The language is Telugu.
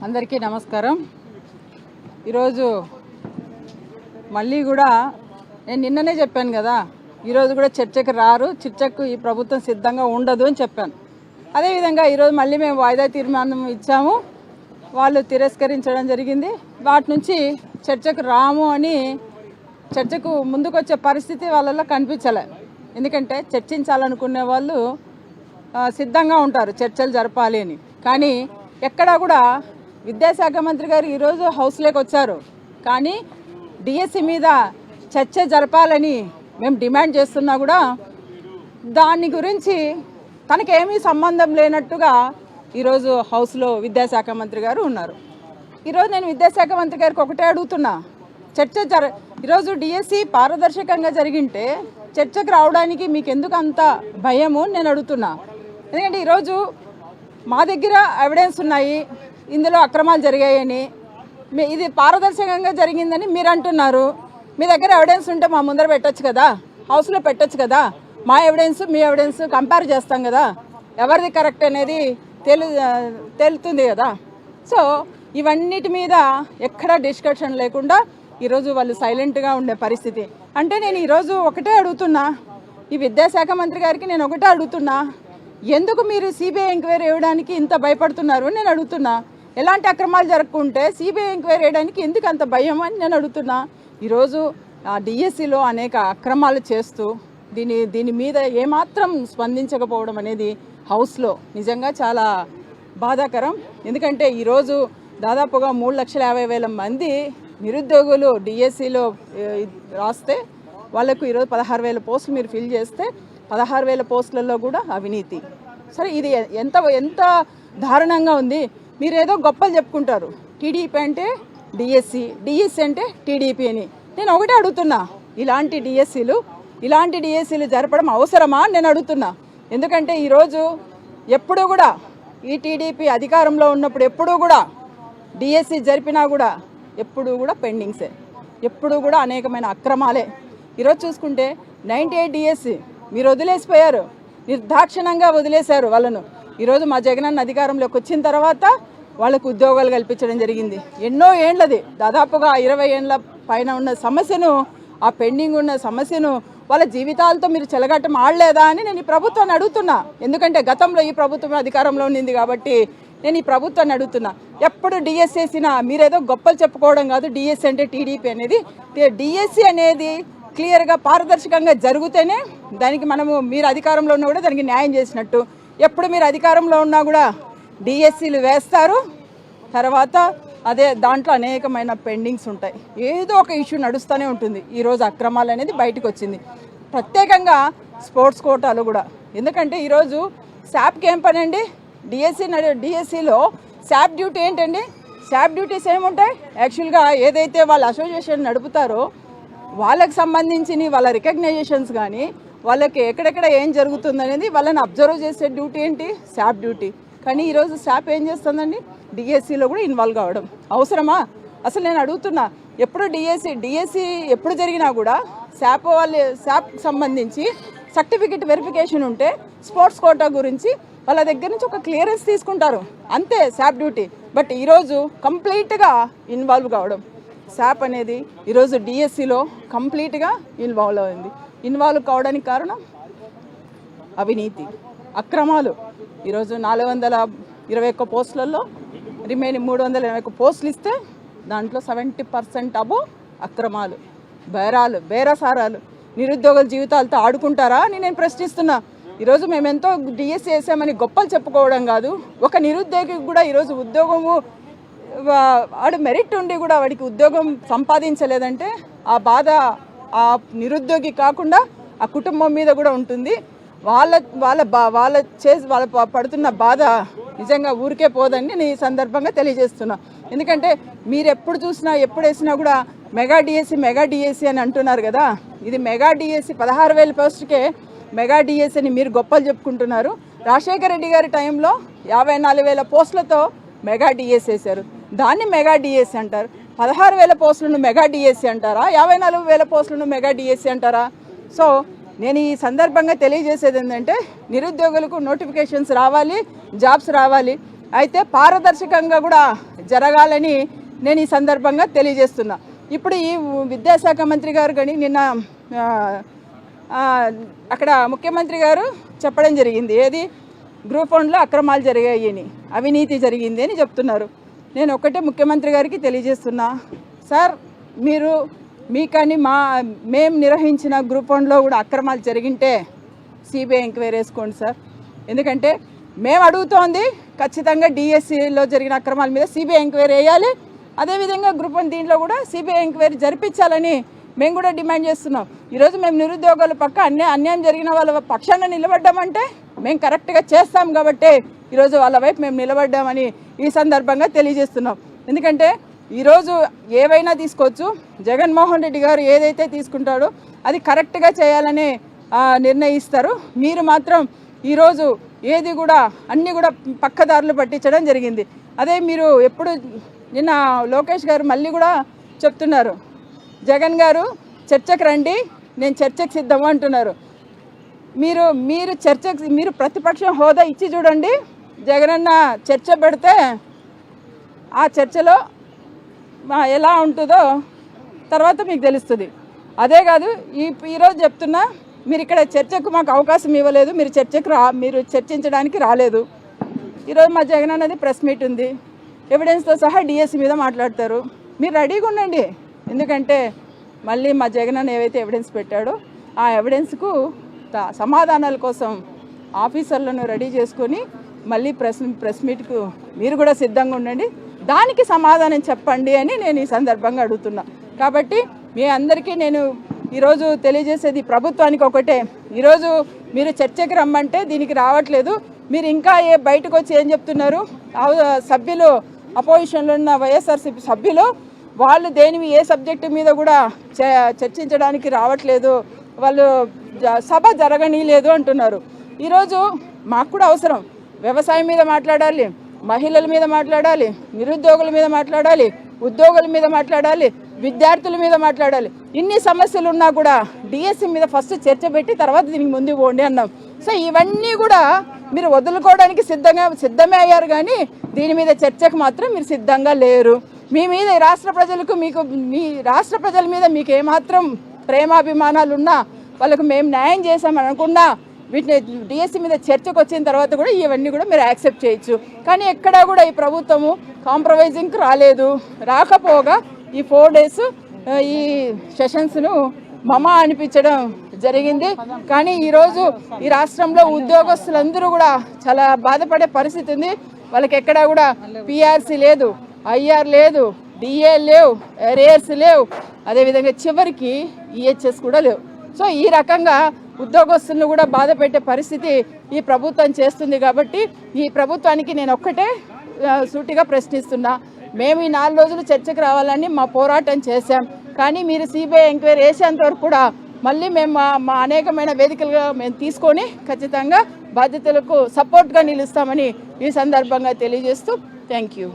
అందరికీ నమస్కారం. ఈరోజు మళ్ళీ కూడా నేను నిన్ననే చెప్పాను కదా, ఈరోజు కూడా చర్చకు రారు, చర్చకు ఈ ప్రభుత్వం సిద్ధంగా ఉండదు అని చెప్పాను. అదేవిధంగా ఈరోజు మళ్ళీ మేము వాయిదా తీర్మానం ఇచ్చాము, వాళ్ళు తిరస్కరించడం జరిగింది. వాటి నుంచి చర్చకు రాము అని చర్చకు ముందుకు వచ్చే పరిస్థితి వాళ్ళలో కనిపించలే. ఎందుకంటే చర్చించాలనుకునే వాళ్ళు సిద్ధంగా ఉంటారు చర్చలు జరపాలి అని. కానీ ఎక్కడా కూడా విద్యాశాఖ మంత్రి గారు ఈరోజు హౌస్లోకి వచ్చారు, కానీ డిఎస్సి మీద చర్చ జరపాలని మేము డిమాండ్ చేస్తున్నా కూడా దాని గురించి తనకేమీ సంబంధం లేనట్టుగా ఈరోజు హౌస్లో విద్యాశాఖ మంత్రి గారు ఉన్నారు. ఈరోజు నేను విద్యాశాఖ మంత్రి గారికి ఒకటే అడుగుతున్నా, ఈరోజు డిఎస్సి పారదర్శకంగా జరిగింటే చర్చకు రావడానికి మీకు ఎందుకు అంత భయము నేను అడుగుతున్నా. ఎందుకంటే ఈరోజు మా దగ్గర ఎవిడెన్స్ ఉన్నాయి, ఇందులో అక్రమాలు జరిగాయని, ఇది పారదర్శకంగా జరిగిందని మీరు అంటున్నారు. మీ దగ్గర ఎవిడెన్స్ ఉంటే మా ముందర పెట్టచ్చు కదా, హౌస్లో పెట్టచ్చు కదా, మా ఎవిడెన్స్ మీ ఎవిడెన్స్ కంపేర్ చేస్తాం కదా, ఎవరిది కరెక్ట్ అనేది తేలుతుంది కదా. సో ఇవన్నిటి మీద ఎక్కడా డిస్కషన్ లేకుండా ఈరోజు వాళ్ళు సైలెంట్గా ఉండే పరిస్థితి. అంటే నేను ఈరోజు ఒకటే అడుగుతున్నా, ఈ విద్యాశాఖ మంత్రి గారికి నేను ఒకటే అడుగుతున్నా, ఎందుకు మీరు సిబిఐ ఎంక్వైరీ వేయడానికి ఇంత భయపడుతున్నారు అని నేను అడుగుతున్నా. ఎలాంటి అక్రమాలు జరగకుంటే సిబిఐ ఎంక్వైరీ వేయడానికి ఎందుకు అంత భయం అని నేను అడుగుతున్నా. ఈరోజు డిఎస్సిలో అనేక అక్రమాలు చేస్తూ దీని మీద ఏమాత్రం స్పందించకపోవడం అనేది హౌస్లో నిజంగా చాలా బాధాకరం. ఎందుకంటే ఈరోజు దాదాపుగా 3,50,000 మంది నిరుద్యోగులు డిఎస్సిలో రాస్తే వాళ్ళకు ఈరోజు 16,000 పోస్టులు మీరు ఫిల్ చేస్తే 16,000 పోస్టులలో కూడా అవినీతి. సరే, ఇది ఎంత దారుణంగా ఉంది. మీరు ఏదో గొప్పలు చెప్పుకుంటారు, టీడీపీ అంటే డిఎస్సి అంటే టీడీపీ అని. నేను ఒకటే అడుగుతున్నా, ఇలాంటి డిఎస్సీలు జరపడం అవసరమా నేను అడుగుతున్నా. ఎందుకంటే ఈరోజు ఎప్పుడూ కూడా ఈ టీడీపీ అధికారంలో ఉన్నప్పుడు ఎప్పుడూ కూడా డిఎస్సి జరిపినా కూడా ఎప్పుడూ కూడా పెండింగ్సే, ఎప్పుడూ కూడా అనేకమైన అక్రమాలే. ఈరోజు చూసుకుంటే 98 డిఎస్సి మీరు వదిలేసిపోయారు, నిర్దాక్షిణంగా వదిలేశారు వాళ్ళను. ఈరోజు మా జగనన్న అధికారంలోకి వచ్చిన తర్వాత వాళ్ళకు ఉద్యోగాలు కల్పించడం జరిగింది. ఎన్నో ఏండ్లది, దాదాపుగా 20 ఏండ్ల పైన ఉన్న సమస్యను, ఆ పెండింగ్ ఉన్న సమస్యను వాళ్ళ జీవితాలతో మీరు చెలగట్టం ఆడలేదా అని నేను ఈ ప్రభుత్వాన్ని అడుగుతున్నా. ఎందుకంటే గతంలో ఈ ప్రభుత్వం అధికారంలో ఉంది కాబట్టి నేను ఈ ప్రభుత్వాన్ని అడుగుతున్నా. ఎప్పుడు డిఎస్సి వేసినా మీరేదో గొప్పలు చెప్పుకోవడం కాదు, డిఎస్సి అంటే టీడీపీ అనేది. డిఎస్సి అనేది క్లియర్గా పారదర్శకంగా జరిగితేనే దానికి మీరు అధికారంలో ఉన్నా కూడా దానికి న్యాయం చేసినట్టు. ఎప్పుడు మీరు అధికారంలో ఉన్నా కూడా డిఎస్సీలు వేస్తారు, తర్వాత అదే దాంట్లో అనేకమైన పెండింగ్స్ ఉంటాయి, ఏదో ఒక ఇష్యూ నడుస్తూనే ఉంటుంది. ఈరోజు అక్రమాలు అనేది బయటకు వచ్చింది, ప్రత్యేకంగా స్పోర్ట్స్ కోటాలు కూడా. ఎందుకంటే ఈరోజు శాప్కి ఏం పని అండి, డిఎస్సిలో శాప్ డ్యూటీ ఏంటండి? శాప్ డ్యూటీస్ ఏముంటాయి? యాక్చువల్గా ఏదైతే వాళ్ళ అసోసియేషన్ నడుపుతారో వాళ్ళకి సంబంధించిన వాళ్ళ రికగ్నైజేషన్స్ కానీ వాళ్ళకి ఎక్కడెక్కడ ఏం జరుగుతుందనేది వాళ్ళని అబ్జర్వ్ చేసే డ్యూటీ ఏంటి? శాప్ డ్యూటీ. కానీ ఈరోజు శాప్ ఏం చేస్తుందండి? డిఎస్సిలో కూడా ఇన్వాల్వ్ కావడం అవసరమా? అసలు నేను అడుగుతున్నా, ఎప్పుడు డిఎస్సి ఎప్పుడు జరిగినా కూడా శాప్కి సంబంధించి సర్టిఫికెట్ వెరిఫికేషన్ ఉంటే స్పోర్ట్స్ కోటా గురించి వాళ్ళ దగ్గర నుంచి ఒక క్లియరెన్స్ తీసుకుంటారు, అంతే శాప్ డ్యూటీ. బట్ ఈరోజు కంప్లీట్గా ఇన్వాల్వ్ కావడం, శాప్ అనేది ఈరోజు డిఎస్సిలో కంప్లీట్గా ఇన్వాల్వ్ అయింది. ఇన్వాల్వ్ కావడానికి కారణం అవినీతి, అక్రమాలు. ఈరోజు 421 పోస్టులలో రిమైనింగ్ 321 పోస్టులు ఇస్తే దాంట్లో 70% అబో అక్రమాలు, బేరసారాలు. నిరుద్యోగుల జీవితాలతో ఆడుకుంటారా అని నేను ప్రశ్నిస్తున్నా. ఈరోజు మేమెంతో డిఎస్సి వేసామని గొప్పలు చెప్పుకోవడం కాదు, ఒక నిరుద్యోగికి కూడా ఈరోజు ఉద్యోగము వాడు మెరిట్ ఉండి కూడా వాడికి ఉద్యోగం సంపాదించలేదంటే ఆ బాధ ఆ నిరుద్యోగి కాకుండా ఆ కుటుంబం మీద కూడా ఉంటుంది. వాళ్ళ పడుతున్న బాధ నిజంగా ఊరికే పోదని నేను ఈ సందర్భంగా తెలియజేస్తున్నా. ఎందుకంటే మీరు ఎప్పుడు చూసినా ఎప్పుడు వేసినా కూడా మెగా డిఎస్సి అని అంటున్నారు కదా. ఇది మెగా డిఎస్సి 16,000 పోస్టుకే మెగా డిఎస్సి అని మీరు గొప్పలు చెప్పుకుంటున్నారు. రాజశేఖర రెడ్డి గారి టైంలో 54,000 పోస్టులతో మెగా డిఎస్సి వేశారు, దాన్ని మెగా డిఎస్సి అంటారు. 16,000 పోస్టులను మెగా డిఎస్సి అంటారా? 54,000 పోస్టులను మెగా డిఎస్సి అంటారా? సో నేను ఈ సందర్భంగా తెలియజేసేది ఏంటంటే నిరుద్యోగులకు నోటిఫికేషన్స్ రావాలి, జాబ్స్ రావాలి. అయితే పారదర్శకంగా కూడా జరగాలని నేను ఈ సందర్భంగా తెలియజేస్తున్నా. ఇప్పుడు ఈ విద్యాశాఖ మంత్రి గారు కానీ నిన్న అక్కడ ముఖ్యమంత్రి గారు చెప్పడం జరిగింది, ఏది గ్రూప్ 1లో అక్రమాలు జరిగాయని, అవినీతి జరిగింది అని చెప్తున్నారు. నేను ఒకటే ముఖ్యమంత్రి గారికి తెలియజేస్తున్నా, సార్ మీరు మీకని మేము నిర్వహించిన గ్రూప్ 1లో కూడా అక్రమాలు జరిగింటే సిబిఐ ఎంక్వైరీ వేసుకోండి సార్. ఎందుకంటే మేము అడుగుతోంది ఖచ్చితంగా డిఎస్సిలో జరిగిన అక్రమాల మీద సిబిఐ ఎంక్వైరీ వేయాలి. అదేవిధంగా గ్రూప్ 1 దీంట్లో కూడా సిబిఐ ఎంక్వైరీ జరిపించాలని మేము కూడా డిమాండ్ చేస్తున్నాం. ఈరోజు మేము నిరుద్యోగుల పక్క అన్యాయం జరిగిన వాళ్ళ పక్షాన నిలబడ్డామంటే మేము కరెక్ట్గా చేస్తాం కాబట్టి ఈరోజు వాళ్ళ వైపు మేము నిలబడ్డామని ఈ సందర్భంగా తెలియజేస్తున్నాం. ఎందుకంటే ఈరోజు ఏవైనా తీసుకోవచ్చు, జగన్మోహన్ రెడ్డి గారు ఏదైతే తీసుకుంటాడో అది కరెక్ట్గా చేయాలని నిర్ణయిస్తారు. మీరు మాత్రం ఈరోజు ఏది కూడా అన్నీ కూడా పక్కదారులు పట్టించడం జరిగింది. అదే మీరు ఎప్పుడు నిన్న లోకేష్ గారు మళ్ళీ కూడా చెప్తున్నారు, జగన్ గారు చర్చకు రండి, నేను చర్చకు సిద్ధం అంటున్నారు. మీరు ప్రతిపక్షం హోదా ఇచ్చి చూడండి, జగనన్న చర్చ పెడితే ఆ చర్చలో ఎలా ఉంటుందో తర్వాత మీకు తెలుస్తుంది. అదే కాదు ఈరోజు చెప్తున్నా, మీరు ఇక్కడ చర్చకు మాకు అవకాశం ఇవ్వలేదు, మీరు చర్చించడానికి రాలేదు. ఈరోజు మా జగన్ అన్నది ప్రెస్ మీట్ ఉంది, ఎవిడెన్స్తో సహా డిఎస్సి మీద మాట్లాడతారు. మీరు రెడీగా ఉండండి. ఎందుకంటే మళ్ళీ మా జగన్ అన్న ఏవైతే ఎవిడెన్స్ పెట్టాడో ఆ ఎవిడెన్స్కు సమాధానాల కోసం ఆఫీసర్లను రెడీ చేసుకొని మళ్ళీ ప్రెస్ మీట్కు మీరు కూడా సిద్ధంగా ఉండండి, దానికి సమాధానం చెప్పండి అని నేను ఈ సందర్భంగా అడుగుతున్నా. కాబట్టి మీ అందరికీ నేను ఈరోజు తెలియజేసేది ప్రభుత్వానికి ఒకటే, ఈరోజు మీరు చర్చకి రమ్మంటే దీనికి రావట్లేదు. మీరు ఇంకా బయటకు వచ్చి ఏం చెప్తున్నారు, సభ్యులు అపోజిషన్లో ఉన్న వైఎస్ఆర్సీపీ సభ్యులు వాళ్ళు ఏ సబ్జెక్టు మీద కూడా చర్చించడానికి రావట్లేదు, వాళ్ళు సభ జరగనీయలేదు అంటున్నారు. ఈరోజు మాకు కూడా అవసరం, వ్యవసాయం మీద మాట్లాడాలి, మహిళల మీద మాట్లాడాలి, నిరుద్యోగుల మీద మాట్లాడాలి, ఉద్యోగుల మీద మాట్లాడాలి, విద్యార్థుల మీద మాట్లాడాలి. ఇన్ని సమస్యలు ఉన్నా కూడా డిఎస్సి మీద ఫస్ట్ చర్చ పెట్టి తర్వాత దీనికి ముందు పోండి అన్నాం. సో ఇవన్నీ కూడా మీరు వదులుకోవడానికి సిద్ధమే అయ్యారు, కానీ దీని మీద చర్చకు మాత్రం మీరు సిద్ధంగా లేరు. మీ మీద మీ రాష్ట్ర ప్రజల మీద మీకు ఏమాత్రం ప్రేమాభిమానాలు ఉన్నా, వాళ్ళకు మేము న్యాయం చేసామని అనుకున్నా, వీటిని డిఎస్సి మీద చర్చకు వచ్చిన తర్వాత కూడా ఇవన్నీ కూడా మీరు యాక్సెప్ట్ చేయొచ్చు. కానీ ఎక్కడా కూడా ఈ ప్రభుత్వము కాంప్రమైజింగ్కి రాకపోగా ఈ 4 days ఈ సెషన్స్ను మమా అనిపించడం జరిగింది. కానీ ఈరోజు ఈ రాష్ట్రంలో ఉద్యోగస్తులందరూ కూడా చాలా బాధపడే పరిస్థితి ఉంది. వాళ్ళకి ఎక్కడా కూడా పిఆర్సీ లేదు, ఐఆర్ లేదు, డిఏ లేవు, ఎరేర్స్ లేవు, అదేవిధంగా చివరికి ఈహెచ్ఎస్ కూడా లేవు. సో ఈ రకంగా ఉద్యోగస్తులను కూడా బాధ పెట్టే పరిస్థితి ఈ ప్రభుత్వం చేస్తుంది. కాబట్టి ఈ ప్రభుత్వానికి నేను ఒక్కటే సూటిగా ప్రశ్నిస్తున్నా, మేము ఈ 4 రోజులు చర్చకు రావాలని మా పోరాటం చేశాం, కానీ మీరు సిబిఐ ఎంక్వైరీ వేసేంత వరకు కూడా మళ్ళీ మేము మా అనేకమైన వేదికలుగా మేము తీసుకొని ఖచ్చితంగా బాధ్యతలకు సపోర్ట్గా నిలుస్తామని ఈ సందర్భంగా తెలియజేస్తూ థ్యాంక్ యూ.